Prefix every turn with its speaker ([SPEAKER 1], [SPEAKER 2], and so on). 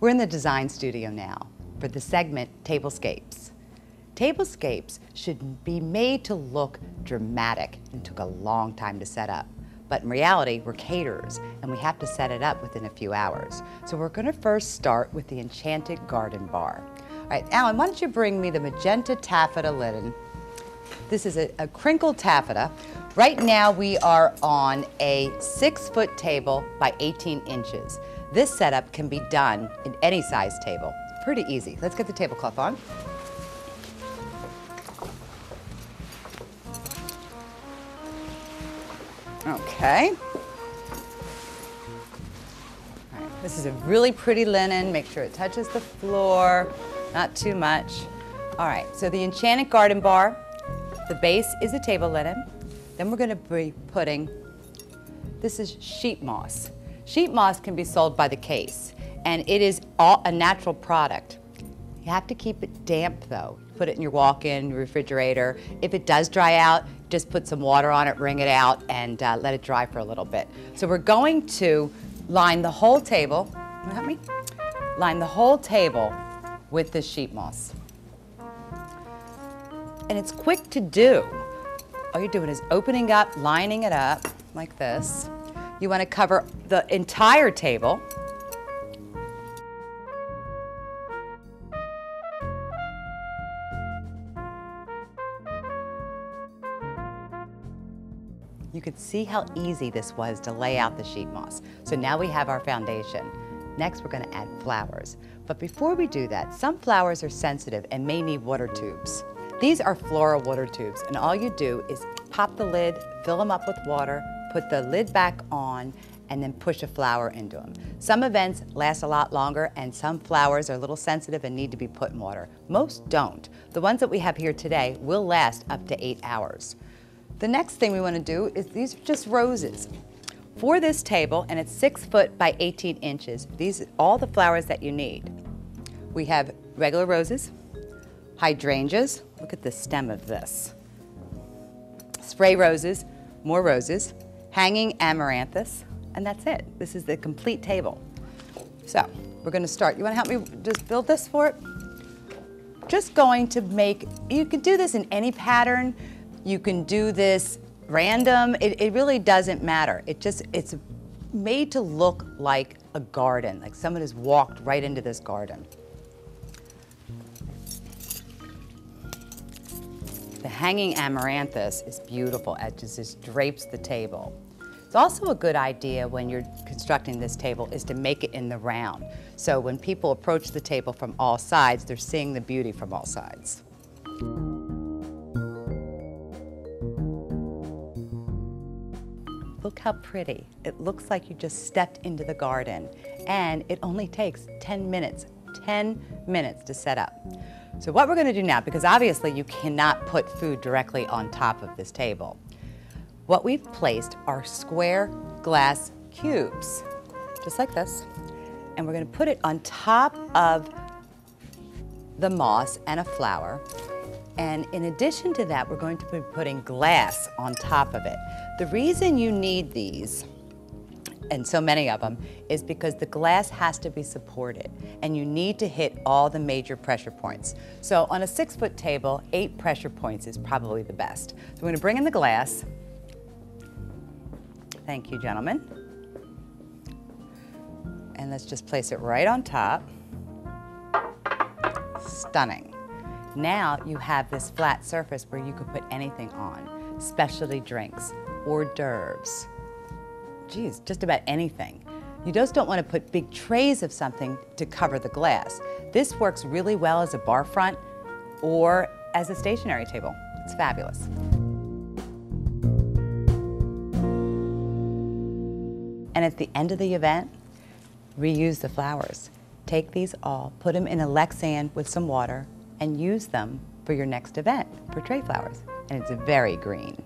[SPEAKER 1] We're in the design studio now for the segment Tablescapes. Tablescapes should be made to look dramatic and took a long time to set up. But in reality, we're caterers and we have to set it up within a few hours. So we're gonna first start with the Enchanted Garden Bar. All right, Alan, why don't you bring me the magenta taffeta linen. This is a crinkled taffeta. Right now we are on a 6-foot table by 18 inches. This setup can be done in any size table. Pretty easy. Let's get the tablecloth on. Okay. All right. This is a really pretty linen. Make sure it touches the floor, not too much. All right, so the Enchanted Garden Bar, the base is a table linen. Then we're gonna be putting, this is sheet moss. Sheet moss can be sold by the case, and it is a natural product. You have to keep it damp though. Put it in your walk-in refrigerator. If it does dry out, just put some water on it, wring it out, and let it dry for a little bit. So we're going to line the whole table, can you help me? Line the whole table with this sheet moss. And it's quick to do. All you're doing is opening up, lining it up like this. You want to cover the entire table. You could see how easy this was to lay out the sheet moss. So now we have our foundation. Next, we're going to add flowers. But before we do that, some flowers are sensitive and may need water tubes. These are floral water tubes, and all you do is pop the lid, fill them up with water, put the lid back on, and then push a flower into them. Some events last a lot longer, and some flowers are a little sensitive and need to be put in water. Most don't. The ones that we have here today will last up to 8 hours. The next thing we want to do is, these are just roses. For this table, and it's 6 foot by 18 inches, these are all the flowers that you need. We have regular roses, hydrangeas, look at the stem of this, spray roses, more roses, hanging amaranthus, and that's it. This is the complete table. So we're going to start. You want to help me just build this for it? Just going to make, you can do this in any pattern. You can do this random. It really doesn't matter. It's made to look like a garden, like someone has walked right into this garden. The hanging amaranthus is beautiful. It just drapes the table. It's also a good idea when you're constructing this table is to make it in the round. So when people approach the table from all sides, they're seeing the beauty from all sides. Look how pretty. It looks like you just stepped into the garden, and it only takes 10 minutes to set up. So what we're going to do now, because obviously you cannot put food directly on top of this table, what we've placed are square glass cubes, just like this, and we're going to put it on top of the moss and a flower. And in addition to that, we're going to be putting glass on top of it. The reason you need these, and so many of them, is because the glass has to be supported, and you need to hit all the major pressure points. So on a 6-foot table, 8 pressure points is probably the best. So we're going to bring in the glass. Thank you, gentlemen. And let's just place it right on top. Stunning. Now you have this flat surface where you can put anything on. Specialty drinks, hors d'oeuvres, geez, just about anything. You just don't want to put big trays of something to cover the glass. This works really well as a bar front or as a stationary table. It's fabulous. And at the end of the event, reuse the flowers. Take these all, put them in a Lexan with some water, and use them for your next event for tray flowers. And it's very green.